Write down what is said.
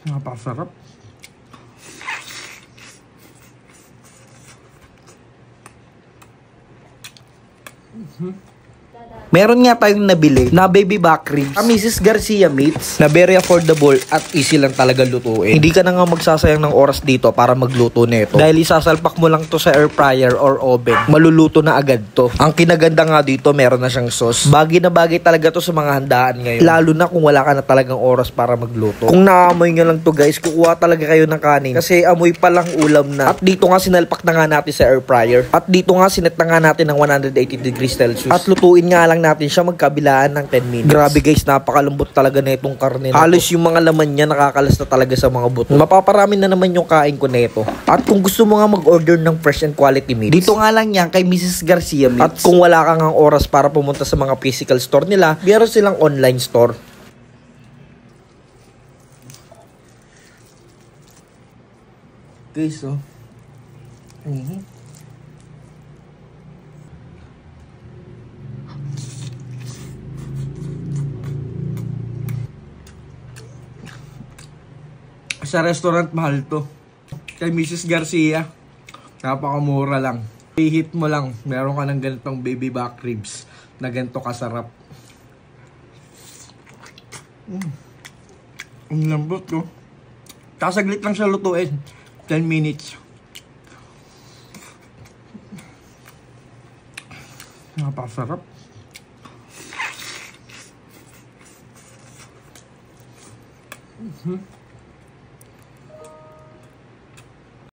Napakasarap. Meron nga tayong nabili na baby back ribs Mrs. Garcia Meats na very affordable at easy lang talaga lutuin. Hindi ka na nga magsasayang ng oras dito para magluto nito dahil isasalpak mo lang to sa air fryer or oven. Maluluto na agad to. Ang kinaganda nga dito, meron na siyang sauce. Bagay na bagay talaga to sa mga handaan ngayon. Lalo na kung wala ka na talagang oras para magluto. Kung naamoy nyo lang to guys, kukuha talaga kayo ng kanin kasi amoy pa lang ulam na. At dito nga sinalpak na nga natin sa air fryer. At dito nga sinet na nga natin ng 180 degrees Celsius. At lutuin nga lang natin siya magkabilaan ng 10 minutes. Grabe guys, napakalambot talaga na itong karne. Halos yung mga laman niya nakakalas na talaga sa mga buto. Mapaparami na naman yung kain ko nito. At kung gusto mo nga mag-order ng fresh and quality meats, dito nga lang yan kay Mrs. Garcia Meats. At kung wala kang ang oras para pumunta sa mga physical store nila, meron silang online store. Guys, oh. Sa restaurant, mahal to. Kay Mrs. Garcia, napakamura lang. I-hit mo lang, meron ka ng ganitong baby back ribs na ganito kasarap. Ang lambot ko. Kasaglit lang siya lutuin. 10 minutes. Napakasarap.